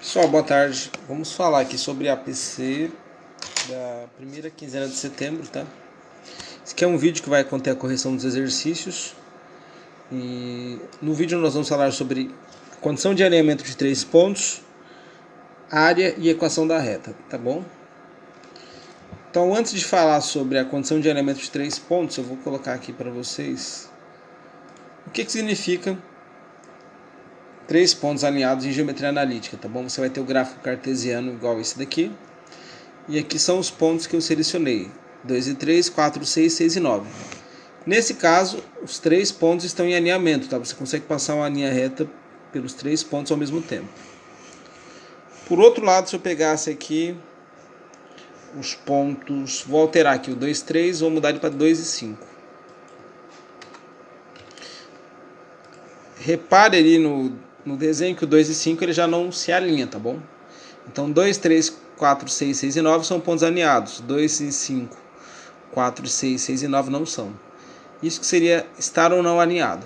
Pessoal, boa tarde. Vamos falar aqui sobre a APC da primeira quinzena de setembro, tá? Esse aqui é um vídeo que vai conter a correção dos exercícios. E no vídeo nós vamos falar sobre a condição de alinhamento de 3 pontos, área e equação da reta, tá bom? Então, antes de falar sobre a condição de alinhamento de 3 pontos, eu vou colocar aqui para vocês o que significa 3 pontos alinhados em geometria analítica, tá bom? Você vai ter o gráfico cartesiano igual esse daqui. E aqui são os pontos que eu selecionei: 2 e 3, 4, 6, 6 e 9. Nesse caso, os 3 pontos estão em alinhamento, tá? Você consegue passar uma linha reta pelos 3 pontos ao mesmo tempo. Por outro lado, se eu pegasse aqui os pontos, vou alterar aqui o 2, 3, vou mudar ele para 2 e 5. Repare ali no desenho que o 2 e 5 ele já não se alinha, tá bom? Então 2, 3, 4, 6, 6 e 9 são pontos alinhados. 2 e 5, 4, 6, 6 e 9 não são. Isso que seria estar ou não alinhado.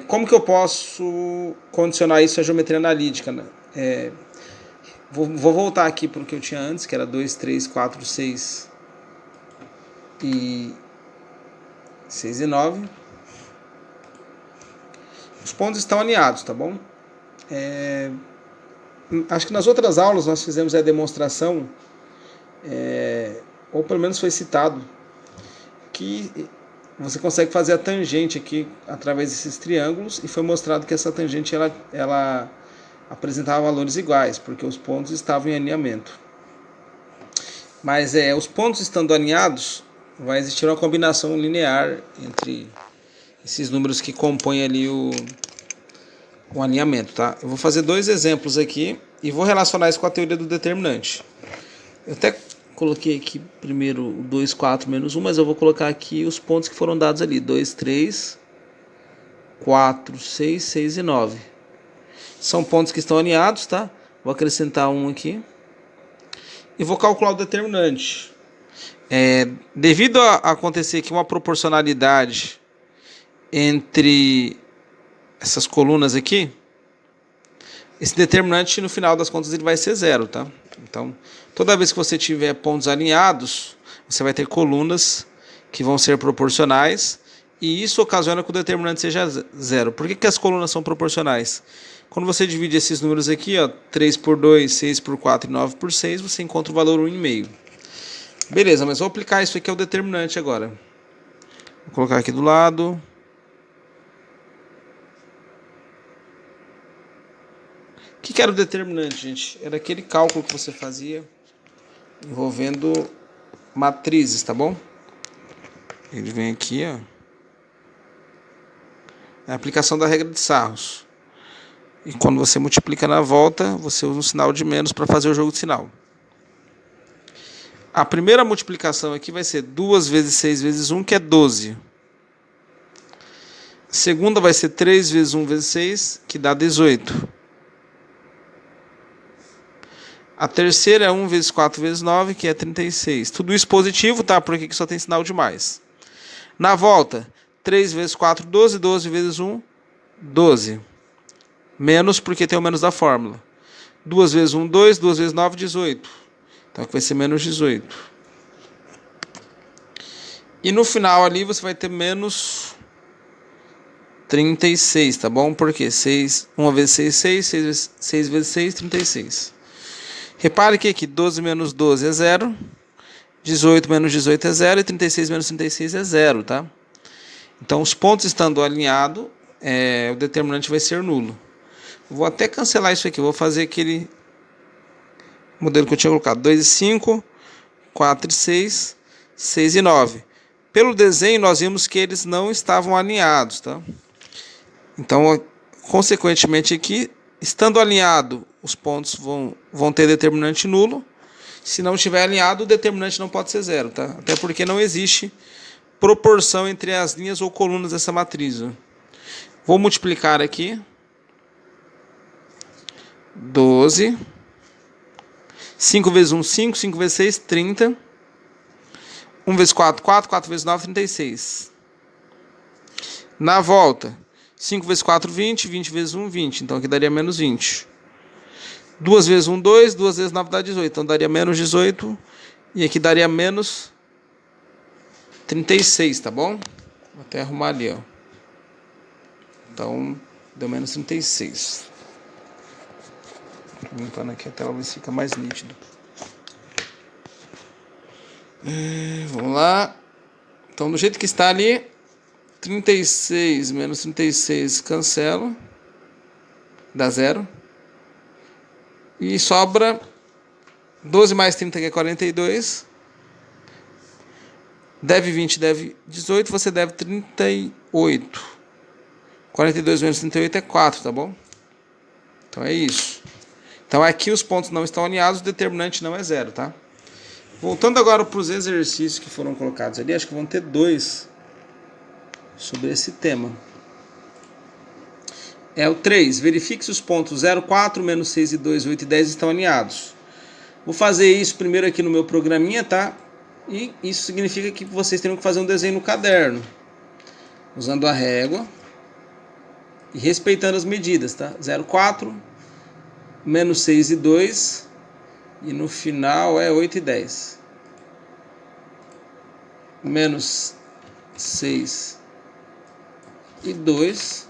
Como que eu posso condicionar isso à geometria analítica, né? Vou voltar aqui para o que eu tinha antes, que era 2, 3, 4, 6 e 6 e 9. Os pontos estão alinhados, tá bom? Acho que nas outras aulas nós fizemos a demonstração, ou pelo menos foi citado, que você consegue fazer a tangente aqui através desses triângulos, e foi mostrado que essa tangente ela apresentava valores iguais, porque os pontos estavam em alinhamento. Mas os pontos estando alinhados, vai existir uma combinação linear entre esses números que compõem ali o alinhamento, tá? Eu vou fazer 2 exemplos aqui e vou relacionar isso com a teoria do determinante. Eu até coloquei aqui primeiro o 2, 4, menos 1, mas eu vou colocar aqui os pontos que foram dados ali: 2, 3, 4, 6, 6 e 9. São pontos que estão alinhados, tá? Vou acrescentar um aqui e vou calcular o determinante. Devido a acontecer aqui uma proporcionalidade entre essas colunas aqui, esse determinante no final das contas ele vai ser zero, tá? Então, toda vez que você tiver pontos alinhados, você vai ter colunas que vão ser proporcionais, e isso ocasiona que o determinante seja zero. Por que as colunas são proporcionais? Quando você divide esses números aqui, ó, 3 por 2, 6 por 4 e 9 por 6, você encontra o valor 1,5. Beleza, mas vou aplicar isso aqui ao determinante agora. Vou colocar aqui do lado. O que era o determinante, gente? Era aquele cálculo que você fazia envolvendo matrizes, tá bom? Ele vem aqui, ó. É a aplicação da regra de Sarros. E quando você multiplica na volta, você usa um sinal de menos para fazer o jogo de sinal. A primeira multiplicação aqui vai ser 2 vezes 6 vezes 1, que é 12. A segunda vai ser 3 vezes 1 vezes 6, que dá 18. A terceira é 1 vezes 4 vezes 9, que é 36. Tudo isso positivo, tá? Porque aqui só tem sinal de mais. Na volta, 3 vezes 4, 12. 12 vezes 1, 12. Menos porque tem o menos da fórmula. 2 vezes 1, 2. 2 vezes 9, 18. Então aqui vai ser menos 18. E no final ali você vai ter menos 36, tá bom? Porque 1 vezes 6, 6. 6 vezes 6, 36. Repare que aqui 12 menos 12 é 0, 18 menos 18 é 0 e 36 menos 36 é 0, tá? Então, os pontos estando alinhados, o determinante vai ser nulo. Vou até cancelar isso aqui, vou fazer aquele modelo que eu tinha colocado: 2 e 5, 4 e 6, 6 e 9. Pelo desenho, nós vimos que eles não estavam alinhados, tá? Então, consequentemente aqui, estando alinhado, os pontos vão ter determinante nulo. Se não estiver alinhado, o determinante não pode ser zero, tá? Até porque não existe proporção entre as linhas ou colunas dessa matriz, ó. Vou multiplicar aqui. 12. 5 vezes 1, 5. 5 vezes 6, 30. 1 vezes 4, 4. 4 vezes 9, 36. Na volta, 5 vezes 4, 20. 20 vezes 1, 20. Então aqui daria menos 20. 2 vezes 1, 2. 2 vezes 9 dá 18. Então daria menos 18. E aqui daria menos 36, tá bom? Vou até arrumar ali, ó. Então, deu menos 36. Limpando aqui a tela, ver se fica mais nítido. Vamos lá. Então, do jeito que está ali, 36 menos 36 cancela. Dá 0. E sobra 12 mais 30, que é 42. Deve 20, deve 18. Você deve 38. 42 menos 38 é 4, tá bom? Então é isso. Então aqui os pontos não estão alinhados, o determinante não é 0, tá? Voltando agora para os exercícios que foram colocados ali, acho que vão ter 2 sobre esse tema. É o 3. Verifique se os pontos 0, 4, menos 6 e 2, 8 e 10 estão alinhados. Vou fazer isso primeiro aqui no meu programinha, tá? E isso significa que vocês terão que fazer um desenho no caderno. Usando a régua. E respeitando as medidas, tá? 0, 4, menos 6 e 2. E no final é 8 e 10. Menos 6 e 2.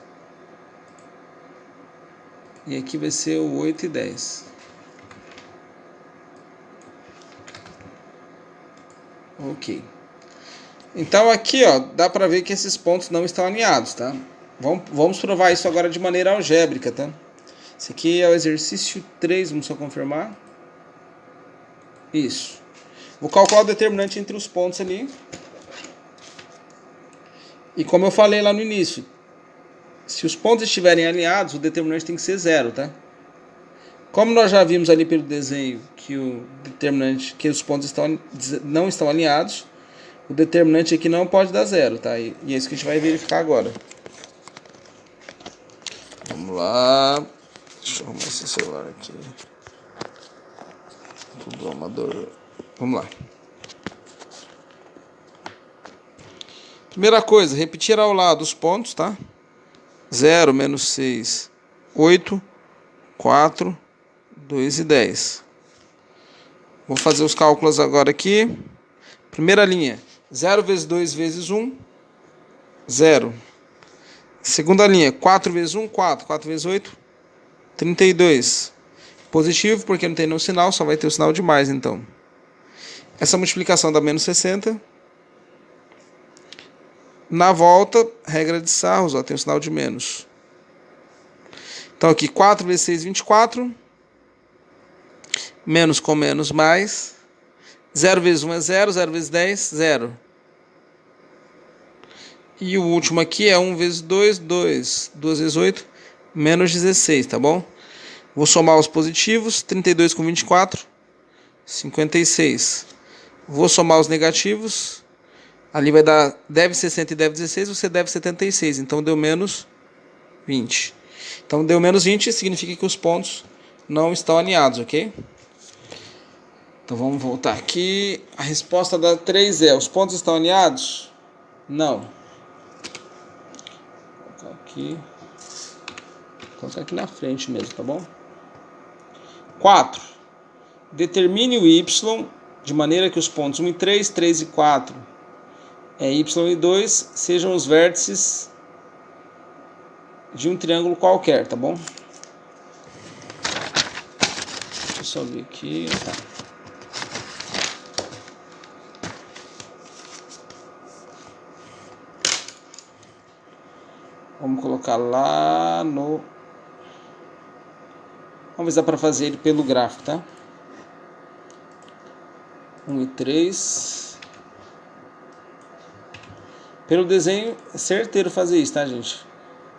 E aqui vai ser o 8 e 10. Ok. Então aqui, ó, dá para ver que esses pontos não estão alinhados, tá? Vamos provar isso agora de maneira algébrica, tá? Esse aqui é o exercício 3, vamos só confirmar. Isso. Vou calcular o determinante entre os pontos ali. E como eu falei lá no início, se os pontos estiverem alinhados, o determinante tem que ser 0, tá? Como nós já vimos ali pelo desenho que o determinante, que os pontos não estão alinhados, o determinante aqui não pode dar 0, tá? E é isso que a gente vai verificar agora. Vamos lá. Deixa eu arrumar esse celular aqui. Tudo amador. Vamos lá. Primeira coisa, repetir ao lado os pontos, tá? 0, menos 6, 8, 4, 2 e 10. Vou fazer os cálculos agora aqui. Primeira linha, 0 vezes 2 vezes 1, 0. Segunda linha, 4 vezes 1, 4. 4 vezes 8, 32. Positivo, porque não tem nenhum sinal, só vai ter o sinal de mais, então. Essa multiplicação dá menos 60. Na volta, regra de Sarros, ó, tem o sinal de menos. Então aqui, 4 vezes 6, 24. Menos com menos, mais. 0 vezes 1 é 0, 0 vezes 10, 0. E o último aqui é 1 vezes 2, 2. 2 vezes 8, menos 16, tá bom? Vou somar os positivos, 32 com 24, 56. Vou somar os negativos, ali vai dar, deve 60 e deve 16, você deve 76, então deu menos 20. Então deu menos 20, significa que os pontos não estão alinhados, ok? Então vamos voltar aqui. A resposta da 3 é: os pontos estão alinhados? Não. Vou colocar aqui. Vou colocar aqui na frente mesmo, tá bom? 4. Determine o y de maneira que os pontos 1 e 3, 3 e 4, y e 2 sejam os vértices de um triângulo qualquer, tá bom? Deixa eu só ver aqui. Tá. Vamos colocar lá no... Vamos ver se dá para fazer ele pelo gráfico, tá? 1 e 3. Pelo desenho, é certeiro fazer isso, tá, gente?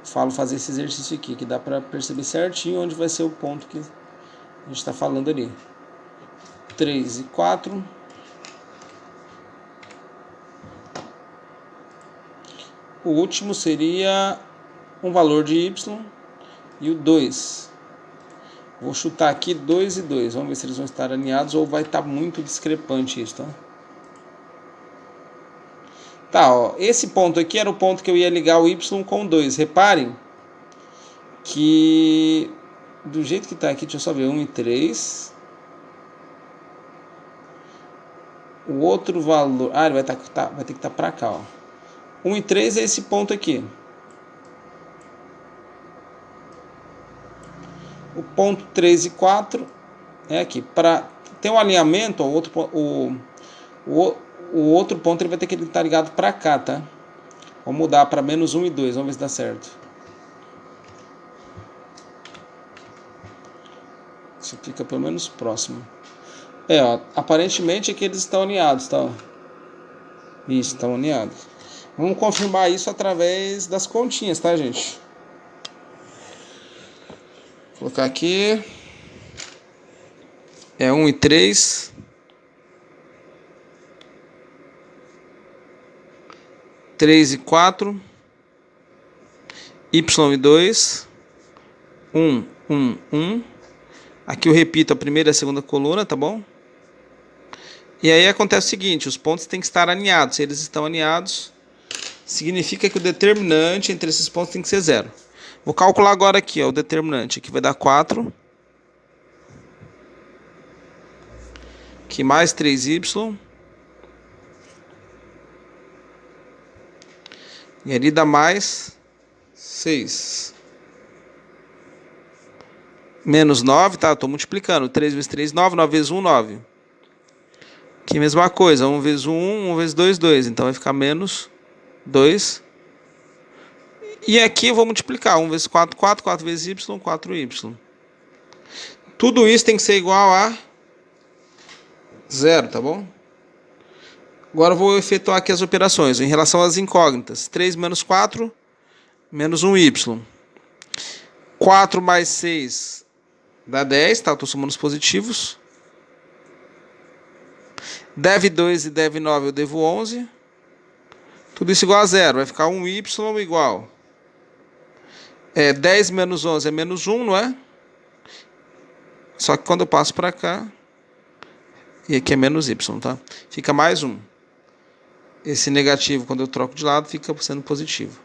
Falo fazer esse exercício aqui, que dá para perceber certinho onde vai ser o ponto que a gente está falando ali. 3 e 4. O último seria um valor de y e o 2. Vou chutar aqui 2 e 2. Vamos ver se eles vão estar alinhados ou vai estar muito discrepante isso, tá? Tá, ó. Esse ponto aqui era o ponto que eu ia ligar o y com 2. Reparem que do jeito que está aqui, deixa eu só ver, 1 e 3. O outro valor... Ah, ele vai ter que estar para cá, ó. 1 e 3 é esse ponto aqui. O ponto 3 e 4 é aqui. Para ter um alinhamento, ó, o outro ponto ele vai ter que estar ligado para cá, tá? Vou mudar para menos 1 e 2, vamos ver se dá certo. Isso fica pelo menos próximo. Ó, aparentemente aqui eles estão alinhados, tá? Isso, estão alinhados. Vamos confirmar isso através das continhas, tá, gente? Vou colocar aqui. É 1 e 3. 3 e 4. Y e 2. 1, 1, 1. Aqui eu repito a primeira e a segunda coluna, tá bom? E aí acontece o seguinte, os pontos têm que estar alinhados. Se eles estão alinhados, significa que o determinante entre esses pontos tem que ser 0. Vou calcular agora aqui, ó, o determinante. Aqui vai dar 4. Aqui mais 3y. E ali dá mais 6. Menos 9, tá? Estou multiplicando. 3 vezes 3, 9. 9 vezes 1, 9. Aqui mesma coisa. 1 vezes 1, 1 vezes 2, 2. Então vai ficar menos 2. E aqui eu vou multiplicar. 1 vezes 4, 4. 4 vezes y, 4y. Tudo isso tem que ser igual a 0, tá bom? Agora eu vou efetuar aqui as operações. Em relação às incógnitas. 3 menos 4, menos 1y. 4 mais 6 dá 10, tá? Estou somando os positivos. Dev 2 e dev 9 eu devo 11. Tudo isso igual a 0. Vai ficar 1y igual. 10 menos 11 é menos 1, não é? Só que quando eu passo para cá... E aqui é menos y, tá? Fica mais 1. Esse negativo, quando eu troco de lado, fica sendo positivo.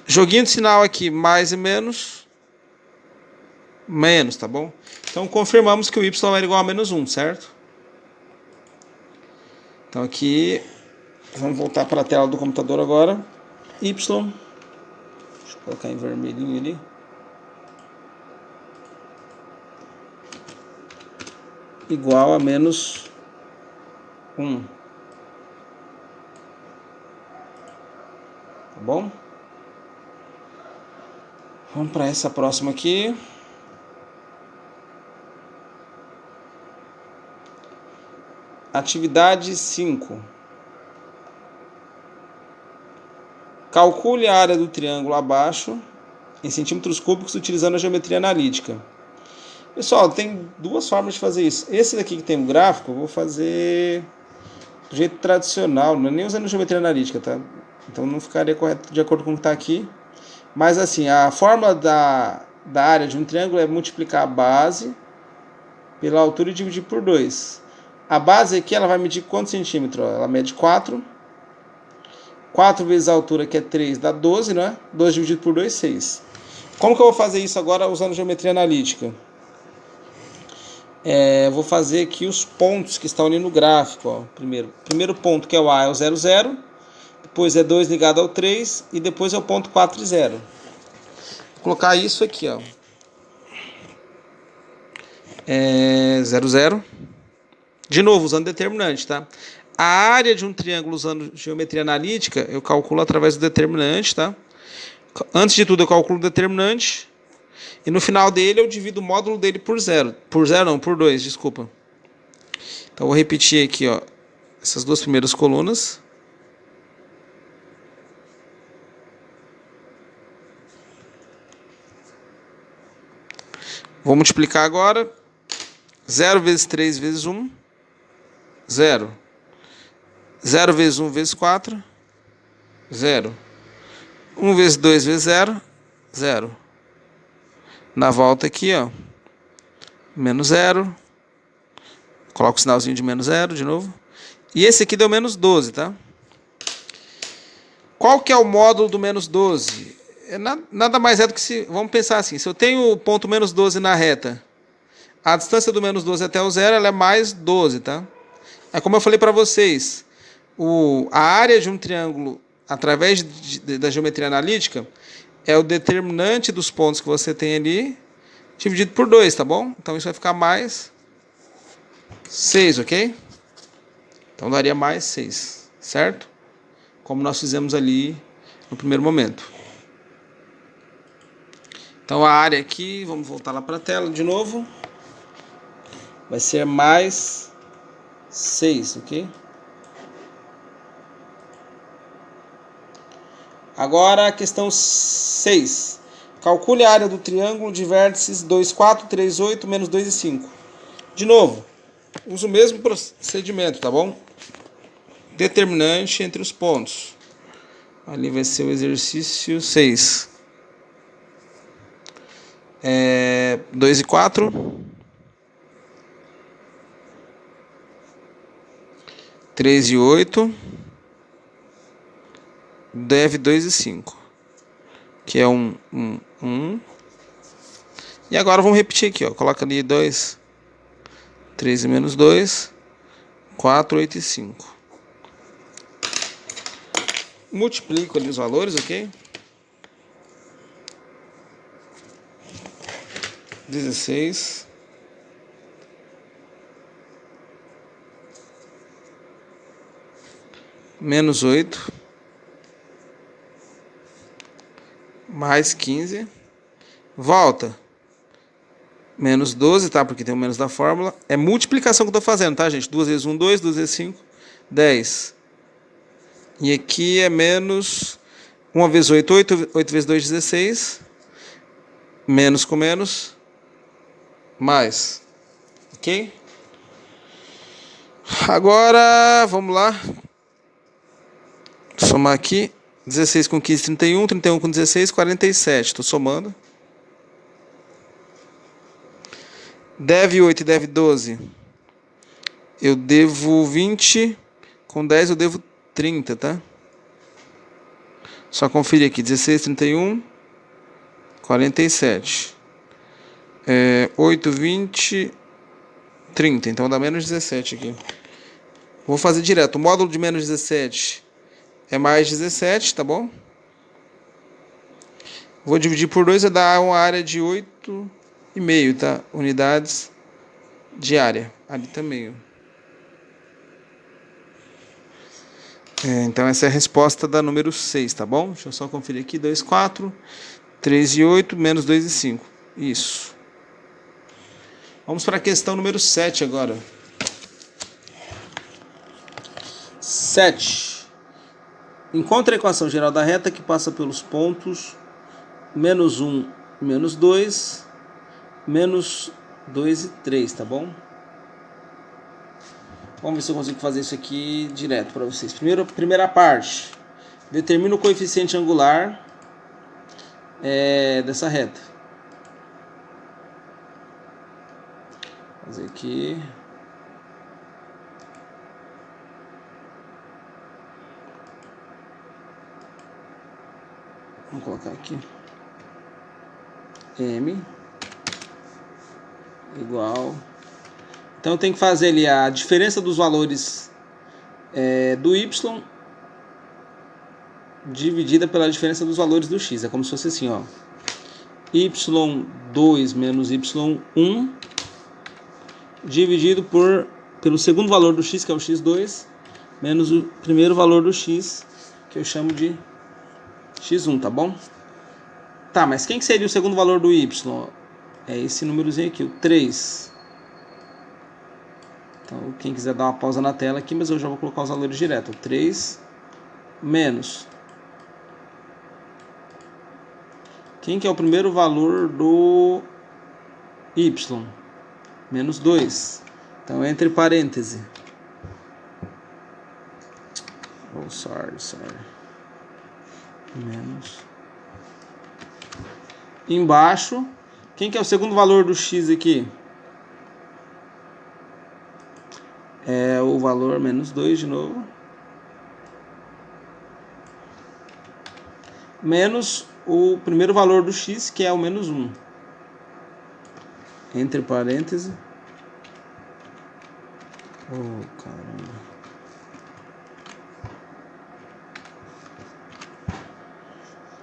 Joguinho de sinal aqui, mais e menos. Menos, tá bom? Então, confirmamos que o y era igual a menos 1, certo? Então, aqui, vamos voltar para a tela do computador agora. Y, deixa eu colocar em vermelhinho ali. Igual a menos 1. Tá bom? Vamos para essa próxima aqui. Atividade 5. Calcule a área do triângulo abaixo em centímetros cúbicos utilizando a geometria analítica. Pessoal, tem duas formas de fazer isso. Esse daqui que tem o gráfico, eu vou fazer do jeito tradicional, não é nem usando geometria analítica, tá? Então não ficaria correto de acordo com o que está aqui. Mas assim, a fórmula da área de um triângulo é multiplicar a base pela altura e dividir por 2. A base aqui ela vai medir quantos centímetros? Ela mede 4. 4 vezes a altura, que é 3, dá 12, não é? 12 dividido por 2, 6. Como que eu vou fazer isso agora usando geometria analítica? Vou fazer aqui os pontos que estão ali no gráfico. Ó. Primeiro ponto, que é o A, é o 0, 0. Depois é 2 ligado ao 3. E depois é o ponto 4 e 0. Vou colocar isso aqui, ó. 0, 0. De novo, usando determinante, tá? A área de um triângulo usando geometria analítica, eu calculo através do determinante, tá? Antes de tudo, eu calculo o determinante. E no final dele, eu divido o módulo dele por 0. Por 0 não, por 2, desculpa. Então, eu vou repetir aqui, ó, essas duas primeiras colunas. Vou multiplicar agora. 0 vezes 3 vezes 1. 0. 0 vezes 1 vezes 4. 0. 1 vezes 2 vezes 0. 0. Na volta aqui, ó. Menos 0. Coloco o sinalzinho de menos 0 de novo. E esse aqui deu menos 12, tá? Qual que é o módulo do menos 12? nada mais é do que se... Vamos pensar assim, se eu tenho o ponto menos 12 na reta, a distância do menos 12 até o zero ela é mais 12, tá? É como eu falei para vocês, a área de um triângulo, através da geometria analítica, é o determinante dos pontos que você tem ali, dividido por 2, tá bom? Então isso vai ficar mais 6, ok? Então daria mais 6, certo? Como nós fizemos ali no primeiro momento. Então a área aqui, vamos voltar lá para a tela de novo, vai ser mais 6, ok? Agora a questão 6. Calcule a área do triângulo de vértices 2, 4, 3, 8, menos 2 e 5. De novo, usa o mesmo procedimento, tá bom? Determinante entre os pontos. Ali vai ser o exercício 6. 2 e 4. 3 e 8. Deve 2 e 5. Que é 1. E agora vamos repetir aqui, ó. Coloca ali 2. 3 e menos 2. 4, 8 e 5. Multiplico ali os valores, ok? 16. Menos 8. Mais 15. Volta. Menos 12, tá? Porque tem o menos da fórmula. É multiplicação que eu tô fazendo, tá, gente? 2 vezes 1, 2. 2 vezes 5, 10. E aqui é menos 1 vezes 8, 8. 8 vezes 2, 16. Menos com menos. Mais. Ok? Agora, vamos lá. Somar aqui. 16 com 15, 31. 31 com 16, 47. Estou somando. Deve 8 e deve 12. Eu devo 20. Com 10 eu devo 30, tá? Só conferir aqui. 16, 31. 47. 8, 20, 30. Então dá menos 17 aqui. Vou fazer direto. O módulo de menos 17 é mais 17, tá bom? Vou dividir por 2 e dar uma área de 8,5, tá? Unidades de área. Ali também, ó. Então essa é a resposta da número 6, tá bom? Deixa eu só conferir aqui. 2, 4, 3 e 8, menos 2 e 5. Isso. Vamos para a questão número 7 agora. 7. Encontre a equação geral da reta que passa pelos pontos menos 1 e menos 2, menos 2 e 3, tá bom? Vamos ver se eu consigo fazer isso aqui direto para vocês. Primeira parte. Determina o coeficiente angular dessa reta. Vou fazer aqui. Vamos colocar aqui. M igual. Então eu tenho que fazer ali a diferença dos valores do y dividida pela diferença dos valores do x. É como se fosse assim, ó. y2 menos y1 dividido pelo segundo valor do x, que é o x2, menos o primeiro valor do x, que eu chamo de x1, tá bom? Tá, mas quem que seria o segundo valor do y? É esse númerozinho aqui, o 3. Então, quem quiser dar uma pausa na tela aqui, mas eu já vou colocar os valores direto. 3 menos. Quem que é o primeiro valor do y? Menos 2. Então, entre parênteses. Oh, sorry. Menos. Embaixo. Quem que é o segundo valor do x aqui? É o valor menos 2 de novo. Menos o primeiro valor do x, que é o menos 1. Entre parênteses. Oh, caramba.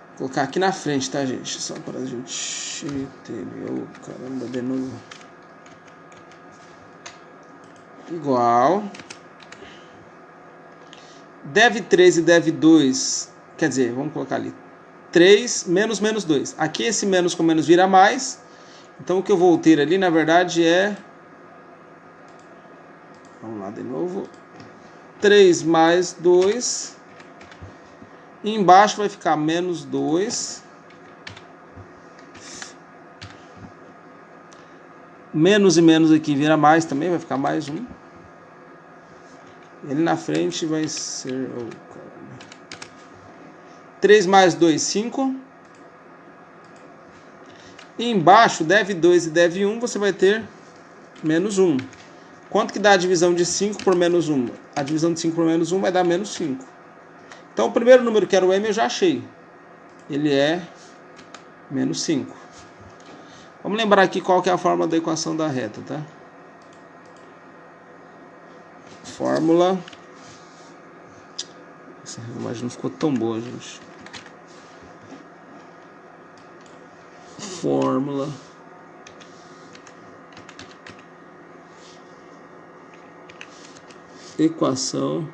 Vou colocar aqui na frente, tá, gente? Só para a gente entender. Oh, caramba, de novo. Igual. Dev 3 e dev 2. Quer dizer, vamos colocar ali. 3 menos 2. Aqui esse menos com menos vira mais. Então o que eu vou ter ali, na verdade, é... Vamos lá de novo. 3 mais 2. E embaixo vai ficar menos 2. Menos e menos aqui vira mais também, vai ficar mais 1. Ele na frente vai ser... 3 mais 2, 5. E embaixo, dev 2 e dev 1, você vai ter menos 1. Quanto que dá a divisão de 5 por menos 1? A divisão de 5 por menos 1 vai dar menos 5. Então, o primeiro número, que era o m, eu já achei. Ele é menos 5. Vamos lembrar aqui qual que é a fórmula da equação da reta, tá? Fórmula... Essa imagem não ficou tão boa, gente. Fórmula... Equação...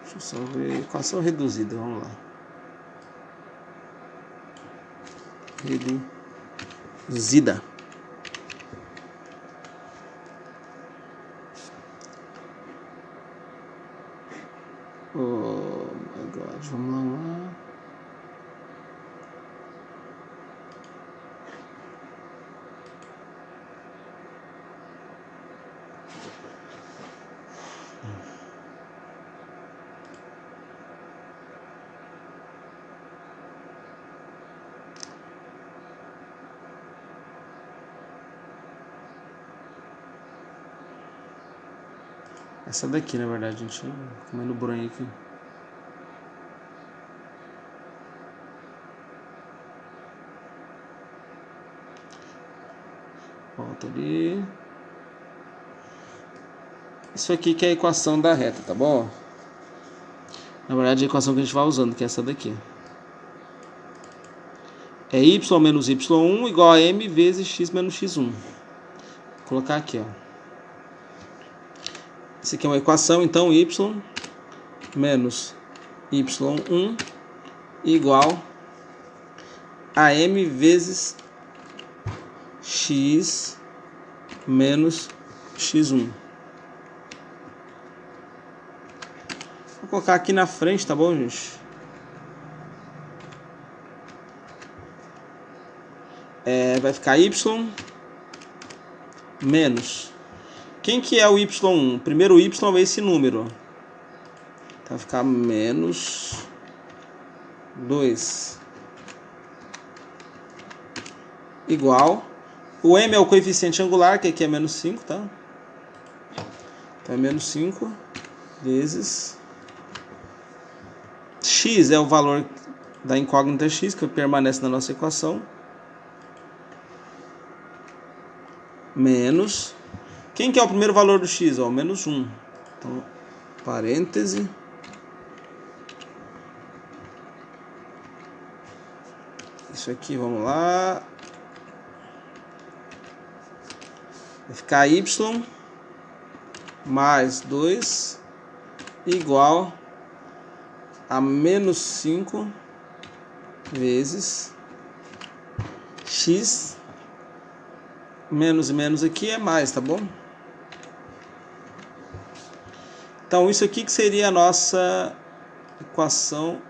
Deixa eu só ver... Equação reduzida, vamos lá. Reduzida. Oh my God, vamos lá. Essa daqui, na verdade, gente, comendo branco aqui. Volta ali. Isso aqui que é a equação da reta, tá bom? Na verdade, a equação que a gente vai usando, que é essa daqui. É y menos y1 igual a m vezes x menos x1. Vou colocar aqui, ó. Isso aqui é uma equação, então y menos y1 igual a m vezes x menos x1. Vou colocar aqui na frente, tá bom, gente? Vai ficar y menos... Quem que é o y1? Primeiro y é esse número. Então vai ficar menos 2. Igual. O m é o coeficiente angular, que aqui é menos 5, tá? Então é menos 5 vezes... X é o valor da incógnita x, que permanece na nossa equação. Menos... Quem que é o primeiro valor do x? Ó, menos 1. Então, parêntese. Isso aqui, vamos lá. Vai ficar y mais 2 igual a menos 5 vezes x. Menos e menos aqui é mais, tá bom? Então, isso aqui que seria a nossa equação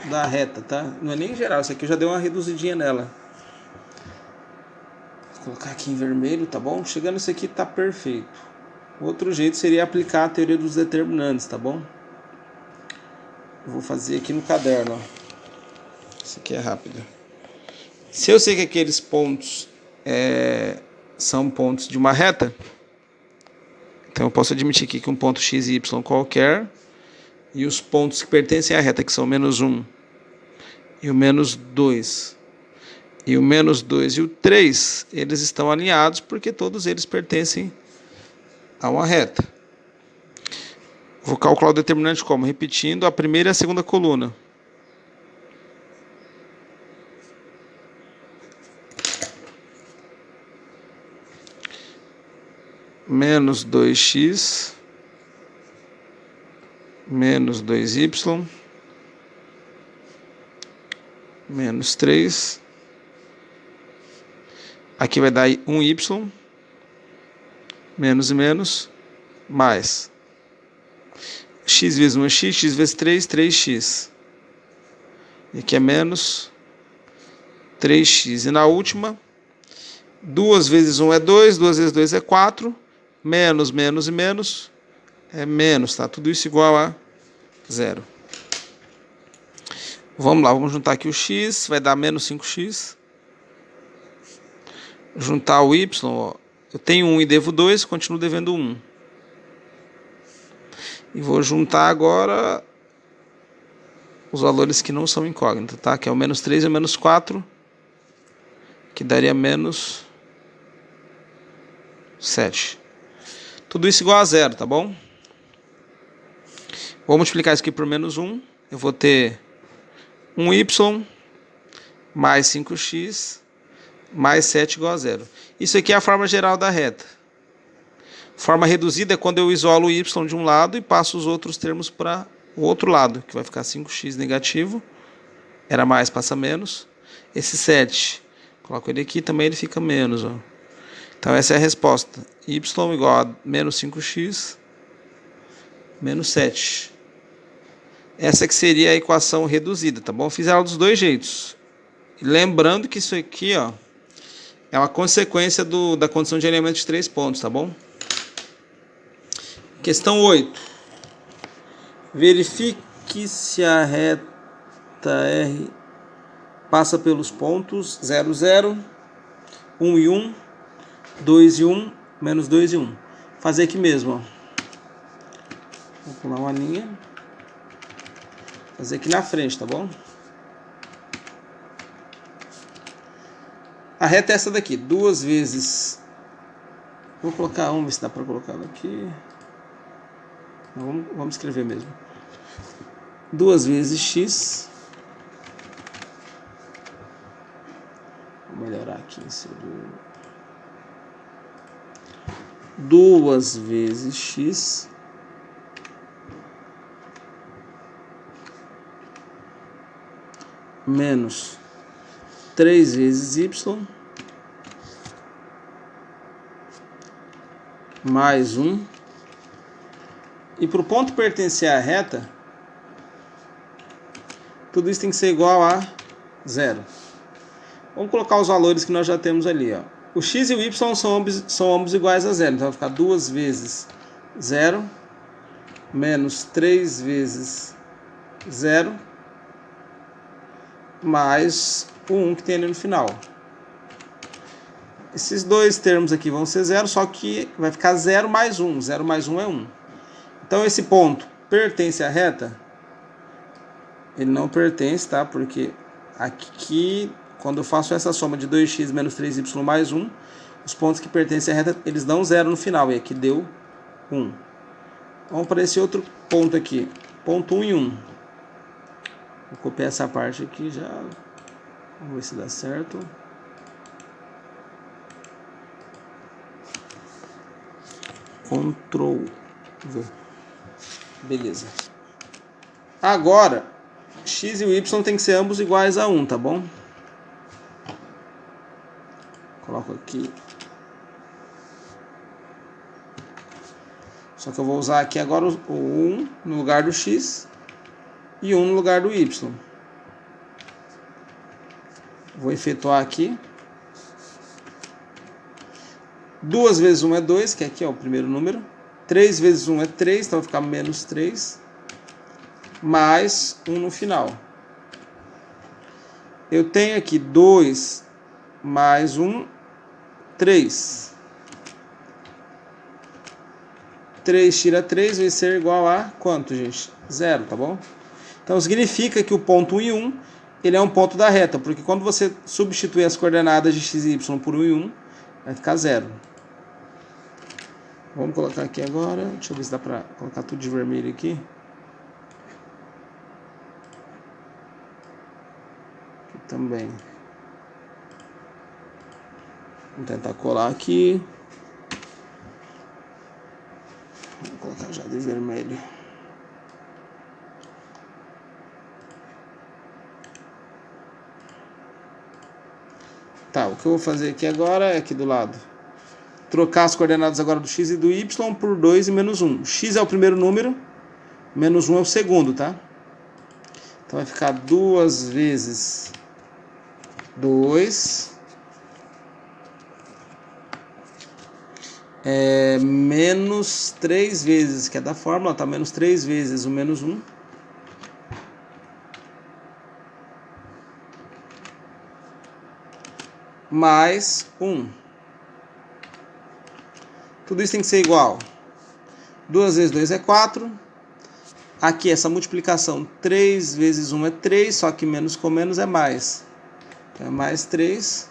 da reta, tá? Não é nem geral, isso aqui eu já dei uma reduzidinha nela. Vou colocar aqui em vermelho, tá bom? Chegando isso aqui tá perfeito. Outro jeito seria aplicar a teoria dos determinantes, tá bom? Eu vou fazer aqui no caderno, ó. Isso aqui é rápido. Se eu sei que aqueles pontos são pontos de uma reta, então eu posso admitir aqui que um ponto x e y qualquer, e os pontos que pertencem à reta, que são -1, e o -2, e o -2 e o 3, eles estão alinhados porque todos eles pertencem a uma reta. Vou calcular o determinante como? Repetindo a primeira e a segunda coluna. Menos 2x, menos 2y, menos 3. Aqui vai dar 1y, menos e menos, mais. X vezes 1 é x, x vezes 3, 3x. E aqui é menos 3x. E na última, 2 vezes 1 é 2, 2 vezes 2 é 4, menos, menos e menos é menos, tá? Tudo isso igual a 0. Vamos lá, vamos juntar aqui o x, vai dar menos 5x. Juntar o y, ó. Eu tenho 1 e devo 2, continuo devendo 1. E vou juntar agora os valores que não são incógnitos, tá? Que é o menos 3 e o menos 4, que daria menos 7. Tudo isso igual a 0, tá bom? Vou multiplicar isso aqui por menos 1. Eu vou ter 1y mais 5x mais 7 igual a 0. Isso aqui é a forma geral da reta. Forma reduzida é quando eu isolo o y de um lado e passo os outros termos para o outro lado, que vai ficar 5x negativo. Era mais, passa menos. Esse 7, coloco ele aqui, também ele fica menos. Ó. Então essa é a resposta. Y igual a menos 5x menos 7. Essa que seria a equação reduzida, tá bom? Fiz ela dos dois jeitos. E lembrando que isso aqui, ó, é uma consequência da condição de alinhamento de 3 pontos, tá bom? Questão 8. Verifique se a reta R passa pelos pontos 0, 0, 1 e 1, 2 e 1, menos 2 e 1. Fazer aqui mesmo, ó. Vou pular uma linha. Fazer aqui na frente, tá bom? A reta é essa daqui, 2 vezes... Vou colocar, vamos ver se dá para colocar aqui. Não, vamos escrever mesmo. 2 vezes x. Vou melhorar aqui. 2 vezes x menos 3 vezes y mais 1. E para o ponto pertencer à reta, tudo isso tem que ser igual a 0. Vamos colocar os valores que nós já temos ali. Ó. O x e o y são ambos iguais a 0. Então vai ficar 2 vezes 0 menos 3 vezes 0 mais o 1 que tem ali no final. Esses dois termos aqui vão ser 0, só que vai ficar 0 mais 1. 0 mais 1 é 1. Então esse ponto pertence à reta? Ele não pertence, tá? Porque aqui, quando eu faço essa soma de 2x menos 3y mais 1, os pontos que pertencem à reta, eles dão 0 no final. E aqui deu 1. Vamos para esse outro ponto aqui. Ponto 1 e 1. Vou copiar essa parte aqui já. Vamos ver se dá certo. Ctrl V. Beleza. Agora, x e o y tem que ser ambos iguais a 1, tá bom? Coloco aqui. Só que eu vou usar aqui agora o 1 no lugar do x e 1 no lugar do y. Vou efetuar aqui. 2 vezes 1 é 2, que aqui é o primeiro número. 3 vezes 1 é 3, então vai ficar menos 3. Mais 1 no final. eu tenho aqui 2 mais 1, 3. 3 tira 3 vai ser igual a quanto, gente? 0, tá bom? Então significa que o ponto 1 e 1 ele é um ponto da reta, porque quando você substituir as coordenadas de x e y por 1 e 1, vai ficar 0. Vamos colocar aqui agora, deixa eu ver se dá pra colocar tudo de vermelho aqui. Aqui também. Vamos tentar colar aqui. Vou colocar já de vermelho. Tá, o que eu vou fazer aqui agora é aqui do lado. Trocar as coordenadas agora do x e do y por 2 e menos 1. X é o primeiro número, menos 1 é o segundo, tá? Então vai ficar 2 vezes 2 menos 3 vezes, que é da fórmula, tá? Menos 3 vezes o menos 1. Mais 1. Tudo isso tem que ser igual. 2 vezes 2 é 4. Aqui essa multiplicação, 3 vezes 1 é 3, só que menos com menos é mais. Então é mais 3.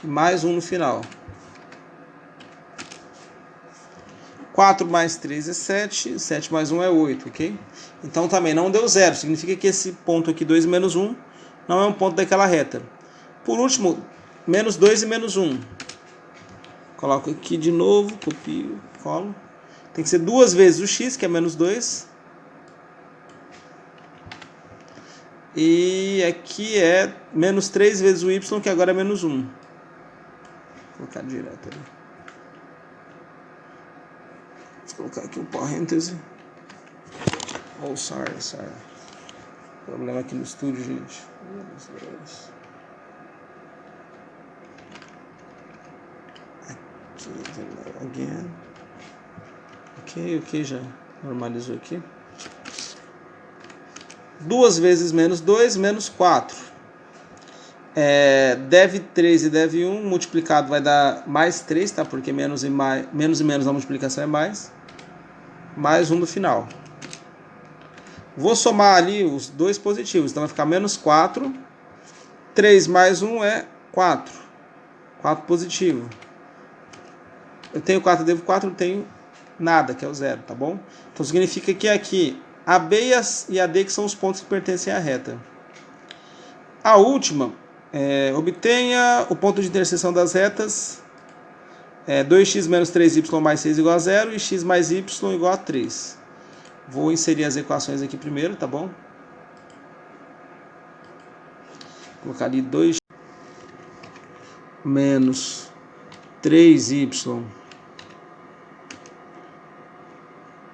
E mais 1 no final. 4 mais 3 é 7. 7 mais 1 é 8, ok? Então também não deu zero. Significa que esse ponto aqui, 2 menos 1, não é um ponto daquela reta. Por último, menos 2 e menos 1. Coloco aqui de novo, copio, colo. Tem que ser 2 vezes o x, que é menos 2. E aqui é menos 3 vezes o y, que agora é menos 1. Vou colocar direto ali. Vou colocar aqui um parêntese. Oh, sorry. Problema aqui no estúdio, gente. Again. Ok, já normalizou aqui. 2 vezes menos 2, menos 4. Deve 3 e deve 1, multiplicado vai dar mais 3, tá? Porque menos e menos na multiplicação é mais. Mais 1 no final. Vou somar ali os dois positivos, então vai ficar menos 4. 3 mais 1 é 4. 4 positivo. Eu tenho 4, devo 4, não tenho nada, que é o 0, tá bom? Então significa que aqui a B e a D que são os pontos que pertencem à reta. A última, obtenha o ponto de interseção das retas 2x menos 3y mais 6 igual a 0 e x mais y igual a 3. Vou inserir as equações aqui primeiro, tá bom? Vou colocar ali 2 menos 3y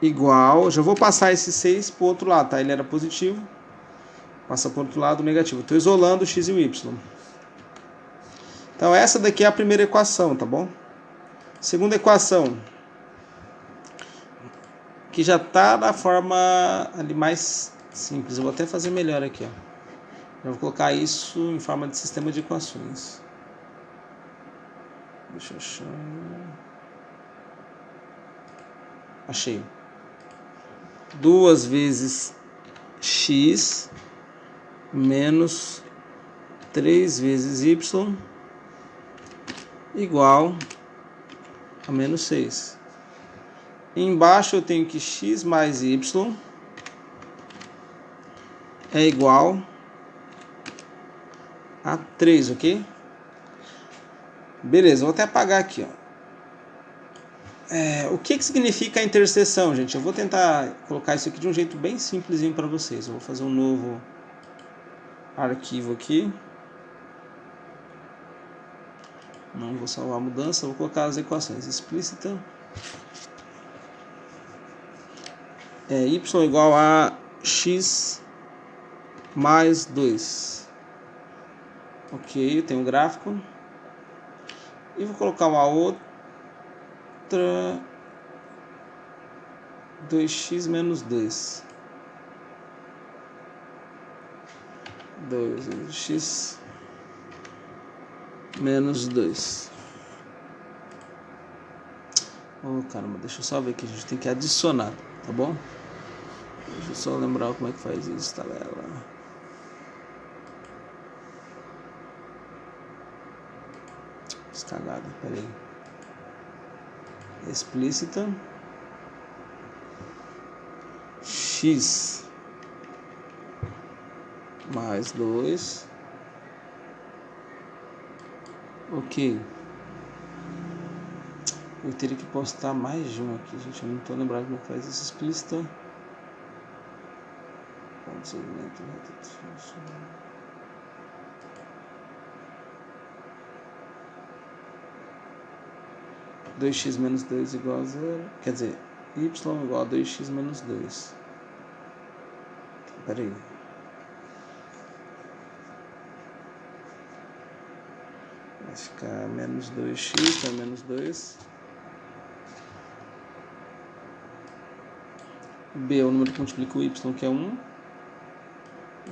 igual, já vou passar esse 6 para o outro lado, tá? Ele era positivo, passa para o outro lado negativo. Estou isolando o x e o y. Então essa daqui é a primeira equação, tá bom? Segunda equação, que já está na forma ali mais simples. Eu vou até fazer melhor aqui, ó. Eu vou colocar isso em forma de sistema de equações. Deixa eu achar. Achei. 2 vezes x menos 3 vezes y igual a menos 6. Embaixo eu tenho que x mais y é igual a 3, ok? Beleza, vou até apagar aqui, ó. O que significa a interseção, gente? Eu vou tentar colocar isso aqui de um jeito bem simplesinho para vocês. Eu vou fazer um novo arquivo aqui. Não vou salvar a mudança, vou colocar as equações explícita. Y igual a x mais 2. Ok, eu tenho um gráfico. E vou colocar uma outra 2x menos 2. 2 vezes x menos 2. Oh, caramba, deixa eu só ver que a gente tem que adicionar, tá bom? Deixa eu só lembrar como é que faz isso, tá, galera? Cagada, peraí. Explícita x mais 2. Ok. Eu teria que postar mais de um aqui, gente. Eu não tô lembrado como faz isso. Explícita. Ponto segmento. 2x menos 2 igual a 0. Quer dizer, y igual a 2x menos 2. Pera aí. Vai ficar menos 2x para menos 2. B é o número que multiplica o y, que é 1.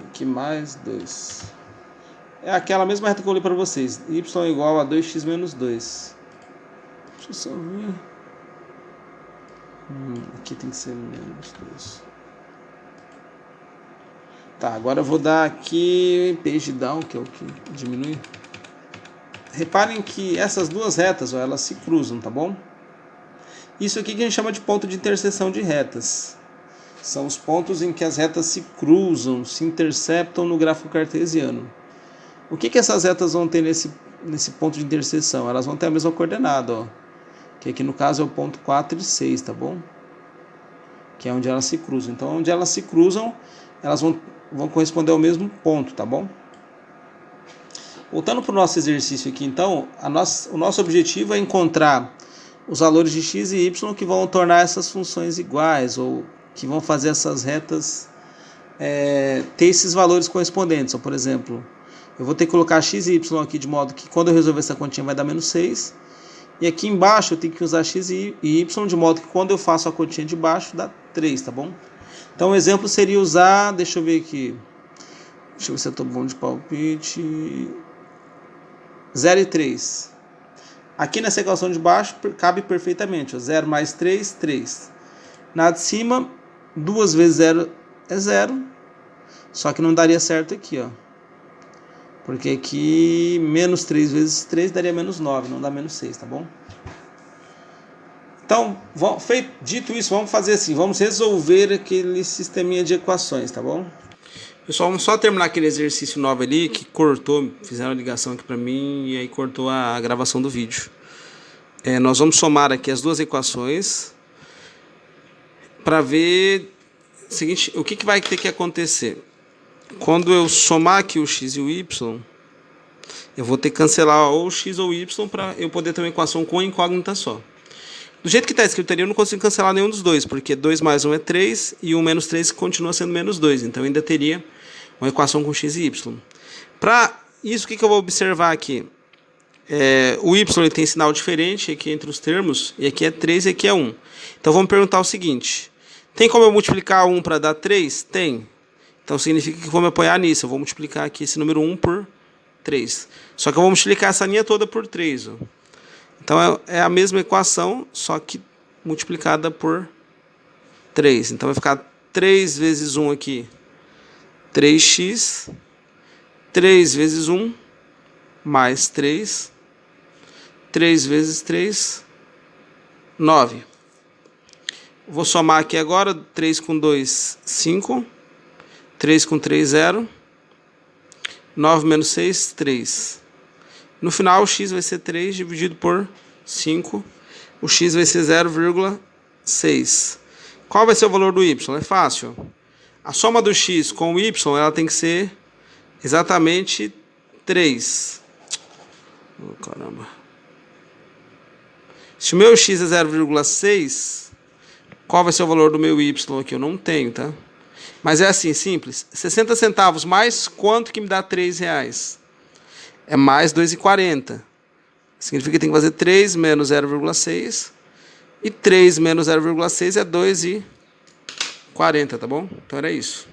Aqui mais 2. É aquela mesma reta que eu li para vocês. Y igual a 2x menos 2. Deixa eu só ver. Aqui tem que ser menos 2. Tá, agora eu vou dar aqui page down, que é o que diminui. Reparem que essas duas retas, ó, elas se cruzam, tá bom? Isso aqui que a gente chama de ponto de interseção de retas. São os pontos em que as retas se cruzam, se interceptam no gráfico cartesiano. O que essas retas vão ter nesse ponto de interseção? Elas vão ter a mesma coordenada, ó. Que aqui no caso é o ponto 4 e 6, tá bom? Que é onde elas se cruzam. Então, onde elas se cruzam, elas vão corresponder ao mesmo ponto, tá bom? Voltando para o nosso exercício aqui, então, o nosso objetivo é encontrar os valores de x e y que vão tornar essas funções iguais, ou que vão fazer essas retas ter esses valores correspondentes. Então, por exemplo, eu vou ter que colocar x e y aqui de modo que quando eu resolver essa continha vai dar menos 6. E aqui embaixo eu tenho que usar x e y de modo que quando eu faço a continha de baixo dá 3, tá bom? Então o exemplo seria usar, deixa eu ver aqui, deixa eu ver se eu estou bom de palpite, 0 e 3. Aqui nessa equação de baixo cabe perfeitamente, ó, 0 mais 3, 3. Na de cima, 2 vezes 0 é 0, só que não daria certo aqui, ó. Porque aqui, menos 3 vezes 3 daria menos 9, não dá menos 6, tá bom? Então, dito isso, vamos fazer assim, vamos resolver aquele sisteminha de equações, tá bom? Pessoal, vamos só terminar aquele exercício 9 ali, que cortou, fizeram a ligação aqui pra mim e aí cortou a gravação do vídeo. Nós vamos somar aqui as duas equações para ver o que vai ter que acontecer. Quando eu somar aqui o x e o y, eu vou ter que cancelar ou o x ou o y para eu poder ter uma equação com incógnita só. Do jeito que está escrito ali, eu não consigo cancelar nenhum dos dois, porque 2 mais 1 é 3 e 1 menos 3 continua sendo menos 2. Então eu ainda teria uma equação com x e y. Para isso, o que eu vou observar aqui? O y ele tem sinal diferente aqui entre os termos, e aqui é 3 e aqui é 1. Então vamos perguntar o seguinte: tem como eu multiplicar 1 para dar 3? Tem. Então significa que vou me apoiar nisso. Eu vou multiplicar aqui esse número 1 por 3. Só que eu vou multiplicar essa linha toda por 3. Ó. Então é a mesma equação, só que multiplicada por 3. Então vai ficar 3 vezes 1 aqui, 3x. 3 vezes 1, mais 3. 3 vezes 3, 9. Vou somar aqui agora, 3 com 2, 5. 3 com 3, 0. 9 menos 6, 3. No final, o x vai ser 3 dividido por 5. O x vai ser 0,6. Qual vai ser o valor do y? É fácil. A soma do x com o y ela tem que ser exatamente 3. Oh, caramba. Se o meu x é 0,6, qual vai ser o valor do meu y aqui? Eu não tenho, tá? Mas é assim, simples. 60 centavos mais quanto que me dá 3 reais? É mais 2,40. Significa que tem que fazer 3 menos 0,6. E 3 menos 0,6 é 2,40, tá bom? Então era isso.